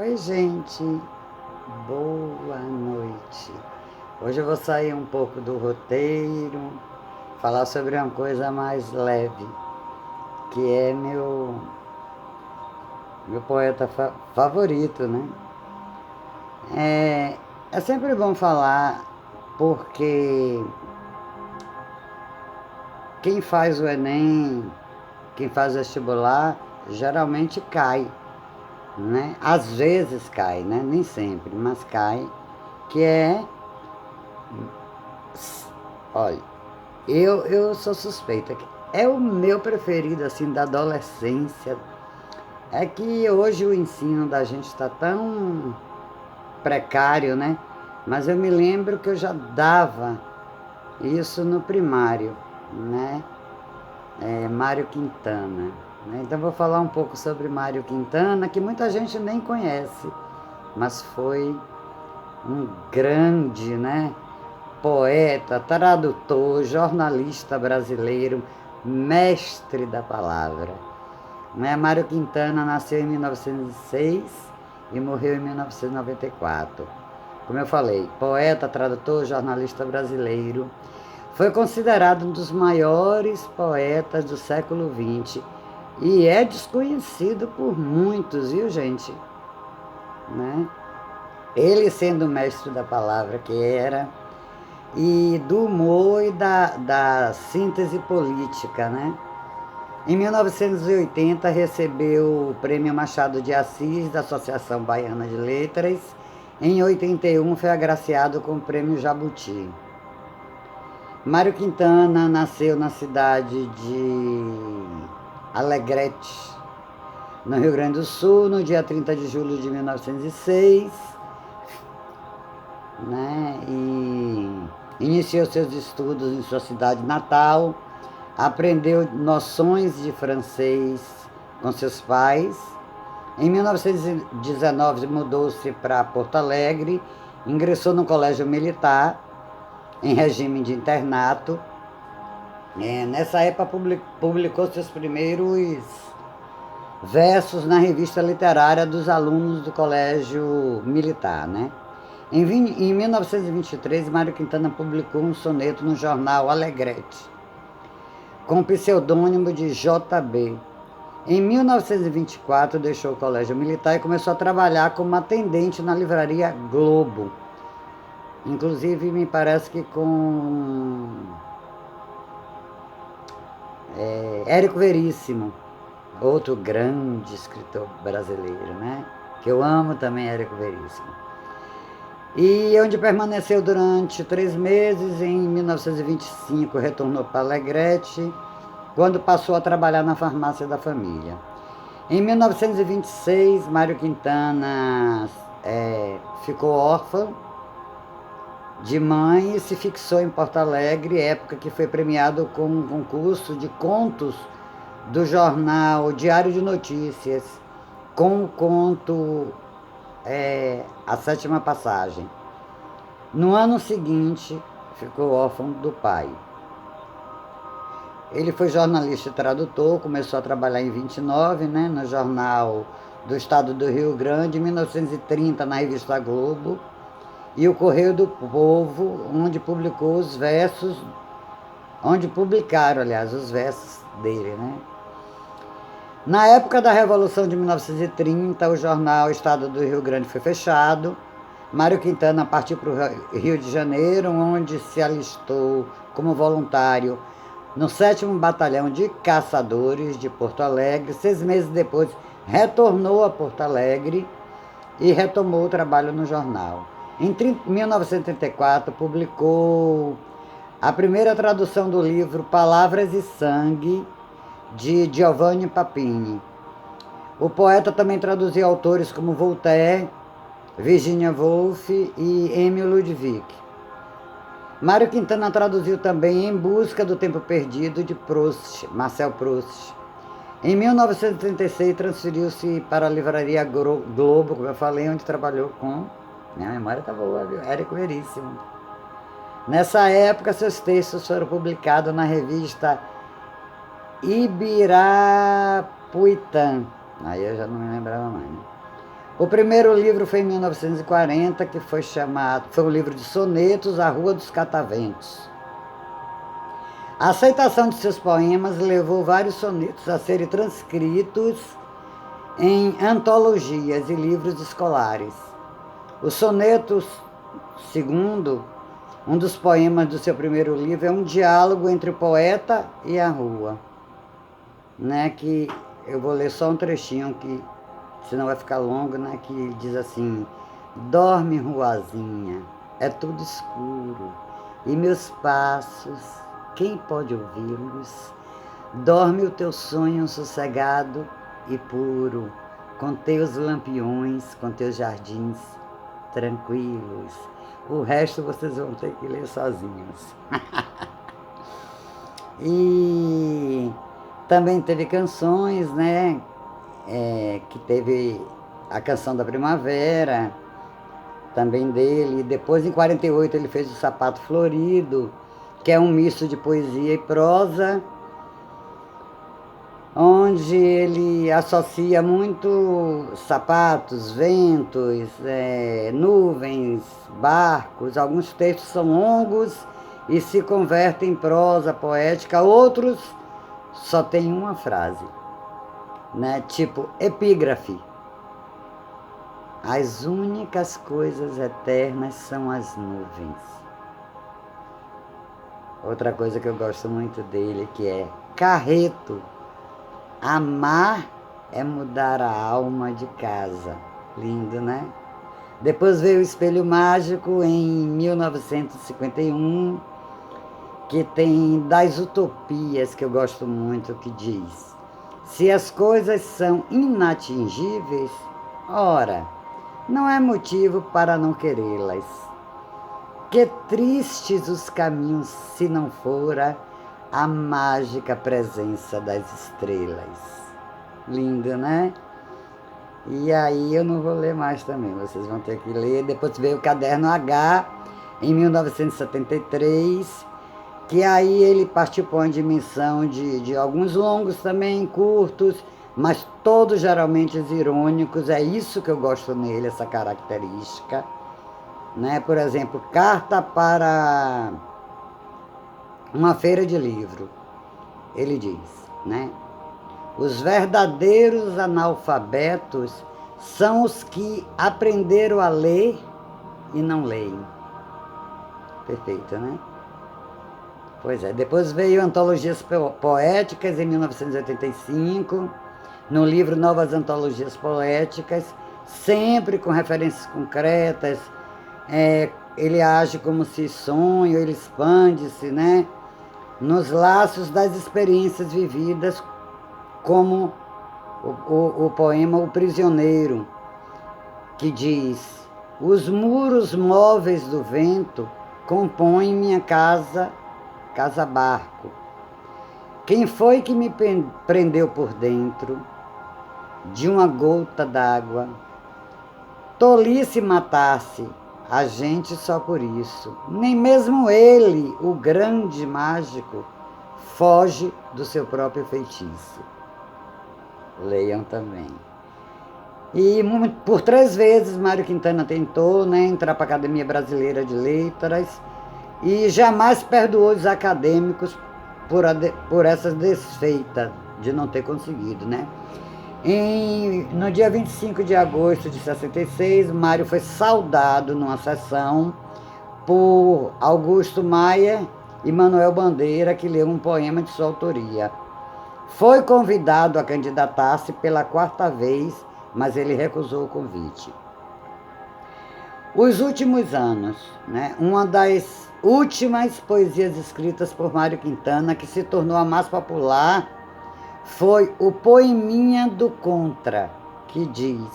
Oi, gente, boa noite. Hoje eu vou sair um pouco do roteiro, falar sobre uma coisa mais leve, que é meu poeta favorito, né? É sempre bom falar, porque quem faz o Enem, quem faz vestibular, geralmente cai, né? Às vezes cai, né? Nem sempre, mas cai, que é, olha, eu sou suspeita. É o meu preferido, assim, da adolescência. É que hoje o ensino da gente está tão precário, né? Mas eu me lembro que eu já dava isso no primário, né? Mário Quintana. Né? Então vou falar um pouco sobre Mário Quintana, que muita gente nem conhece, mas foi um grande, né? Poeta, tradutor, jornalista brasileiro, mestre da palavra. Né? Mário Quintana nasceu em 1906 e morreu em 1994. Como eu falei, poeta, tradutor, jornalista brasileiro. Foi considerado um dos maiores poetas do século XX e é desconhecido por muitos, viu, gente? Né? Ele sendo mestre da palavra que era, e do humor e da síntese política, né? Em 1980 recebeu o Prêmio Machado de Assis da Associação Baiana de Letras. Em 81 foi agraciado com o Prêmio Jabuti. Mário Quintana nasceu na cidade de Alegrete, no Rio Grande do Sul, no dia 30 de julho de 1906, né? E iniciou seus estudos em sua cidade natal, aprendeu noções de francês com seus pais. Em 1919 mudou-se para Porto Alegre, ingressou no colégio militar em regime de internato. Nessa época publicou seus primeiros versos na revista literária dos alunos do colégio militar, né? Em 1923, Mário Quintana publicou um soneto no jornal Alegrete, com o pseudônimo de JB. Em 1924, deixou o colégio militar e começou a trabalhar como atendente na livraria Globo. Inclusive, me parece que com Érico Veríssimo, outro grande escritor brasileiro, né? Que eu amo também, Érico Veríssimo. E onde permaneceu durante 3 meses. Em 1925 retornou para Alegrete, quando passou a trabalhar na farmácia da família. Em 1926, Mário Quintana ficou órfão de mãe e se fixou em Porto Alegre, época que foi premiado com um concurso de contos do jornal Diário de Notícias, com o conto A Sétima Passagem. No ano seguinte, ficou órfão do pai. Ele foi jornalista e tradutor, começou a trabalhar em 29, né, no Jornal do Estado do Rio Grande, em 1930 na revista Globo, e o Correio do Povo, onde publicou os versos, onde publicaram, aliás, os versos dele, né? Na época da Revolução de 1930, o jornal Estado do Rio Grande foi fechado. Mário Quintana partiu para o Rio de Janeiro, onde se alistou como voluntário no 7º Batalhão de Caçadores de Porto Alegre. 6 meses depois, retornou a Porto Alegre e retomou o trabalho no jornal. Em 1934, publicou a primeira tradução do livro Palavras e Sangue, de Giovanni Papini. O poeta também traduziu autores como Voltaire, Virginia Woolf e Emile Ludwig. Mário Quintana traduziu também Em Busca do Tempo Perdido, de Proust, Marcel Proust. Em 1936, transferiu-se para a livraria Globo, como eu falei, onde trabalhou com... Minha memória tá boa, viu? Érico Veríssimo. Nessa época, seus textos foram publicados na revista Ibirapuitã. Aí eu já não me lembrava mais, né? O primeiro livro foi em 1940, que foi o livro de sonetos, A Rua dos Cataventos. A aceitação de seus poemas levou vários sonetos a serem transcritos em antologias e livros escolares. O soneto segundo, um dos poemas do seu primeiro livro, é um diálogo entre o poeta e a rua, né? Que eu vou ler só um trechinho, que senão vai ficar longo, né? Que diz assim: dorme, ruazinha, é tudo escuro, e meus passos, quem pode ouvi-los? Dorme o teu sonho sossegado e puro, com teus lampiões, com teus jardins tranquilos. O resto vocês vão ter que ler sozinhos. E também teve canções, né? Que teve a Canção da Primavera, também dele. Depois, em 48, ele fez O Sapato Florido, que é um misto de poesia e prosa, onde ele associa muito sapatos, ventos, nuvens, barcos. Alguns textos são longos e se convertem em prosa poética, outros só tem uma frase, né? Tipo epígrafe. As únicas coisas eternas são as nuvens. Outra coisa que eu gosto muito dele, que é Carreto. Amar é mudar a alma de casa. Lindo, né? Depois veio o Espelho Mágico, em 1951, que tem Das Utopias, que eu gosto muito, que diz: se as coisas são inatingíveis, ora, não é motivo para não querê-las. Que tristes os caminhos se não fora a mágica presença das estrelas. Lindo, né? E aí eu não vou ler mais também, vocês vão ter que ler. Depois veio o Caderno H, em 1973, que aí ele partiu para uma dimensão de alguns longos também, curtos, mas todos geralmente irônicos. É isso que eu gosto nele, essa característica, né? Por exemplo, Carta para uma Feira de Livro. Ele diz, né? Os verdadeiros analfabetos são os que aprenderam a ler e não leem. Perfeito, né? Pois é. Depois veio Antologias Poéticas, em 1985, no livro Novas Antologias Poéticas, sempre com referências concretas. Ele age como se sonho, ele expande-se, né? Nos laços das experiências vividas, como o poema O Prisioneiro, que diz: os muros móveis do vento compõem minha casa-barco. Quem foi que me prendeu por dentro de uma gota d'água? Tolice matar-se a gente só por isso. Nem mesmo ele, o grande mágico, foge do seu próprio feitiço. Leiam também. E por 3 vezes Mário Quintana tentou, né, entrar para a Academia Brasileira de Letras e jamais perdoou os acadêmicos por essa desfeita de não ter conseguido, né? No dia 25 de agosto de 66, Mário foi saudado numa sessão por Augusto Maia e Manuel Bandeira, que leu um poema de sua autoria. Foi convidado a candidatar-se pela 4ª vez, mas ele recusou o convite. Os últimos anos, né? Uma das últimas poesias escritas por Mário Quintana, que se tornou a mais popular, foi o Poeminha do Contra, que diz,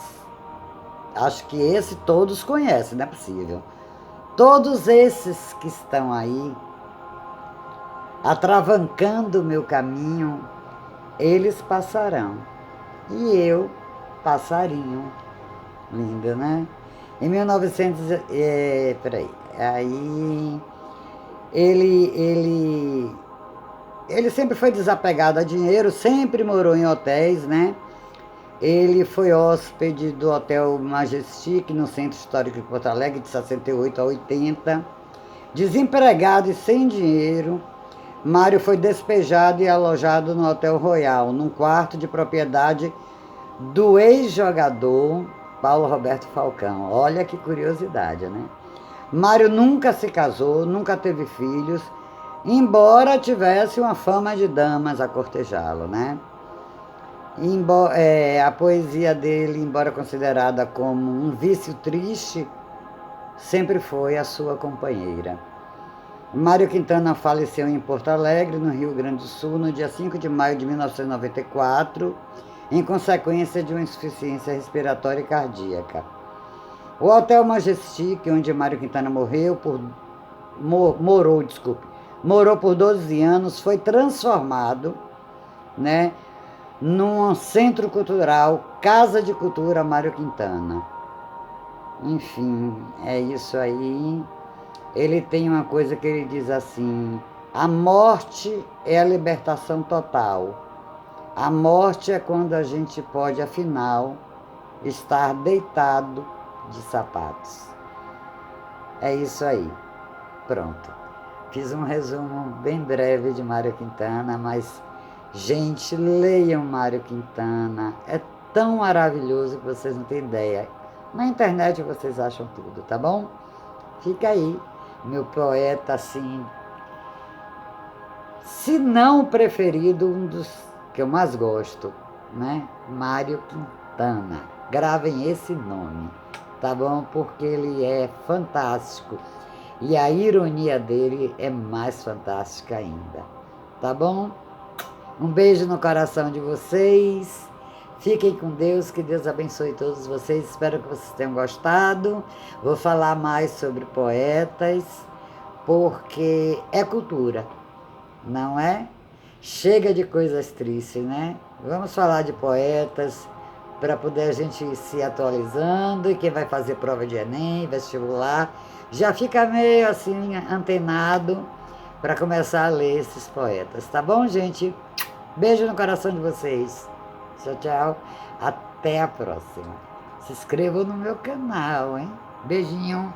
acho que esse todos conhecem, não é possível: todos esses que estão aí, atravancando o meu caminho, eles passarão, e eu passarinho. Lindo, né? Em 1900, aí ele sempre foi desapegado a dinheiro, sempre morou em hotéis, né? Ele foi hóspede do Hotel Majestic, no Centro Histórico de Porto Alegre, de 68 a 80. Desempregado e sem dinheiro, Mário foi despejado e alojado no Hotel Royal, num quarto de propriedade do ex-jogador Paulo Roberto Falcão. Olha que curiosidade, né? Mário nunca se casou, nunca teve filhos, embora tivesse uma fama de damas a cortejá-lo, né? A poesia dele, embora considerada como um vício triste, sempre foi a sua companheira. Mário Quintana faleceu em Porto Alegre, no Rio Grande do Sul, no dia 5 de maio de 1994, em consequência de uma insuficiência respiratória e cardíaca. O Hotel Majestic, onde Mário Quintana morou por 12 anos, foi transformado, né, num centro cultural, Casa de Cultura Mário Quintana. Enfim, é isso aí. Ele tem uma coisa que ele diz assim: a morte é a libertação total. A morte é quando a gente pode, afinal, estar deitado de sapatos. É isso aí. Pronto. Fiz um resumo bem breve de Mário Quintana, mas, gente, leiam Mário Quintana. É tão maravilhoso que vocês não têm ideia. Na internet vocês acham tudo, tá bom? Fica aí, meu poeta, assim, se não o preferido, um dos que eu mais gosto, né? Mário Quintana. Gravem esse nome, tá bom? Porque ele é fantástico. E a ironia dele é mais fantástica ainda, tá bom? Um beijo no coração de vocês. Fiquem com Deus, que Deus abençoe todos vocês. Espero que vocês tenham gostado. Vou falar mais sobre poetas, porque é cultura, não é? Chega de coisas tristes, né? Vamos falar de poetas, para poder a gente ir se atualizando. E quem vai fazer prova de Enem, vestibular, já fica meio assim antenado para começar a ler esses poetas, tá bom, gente? Beijo no coração de vocês. Tchau, tchau. Até a próxima. Se inscrevam no meu canal, hein? Beijinho.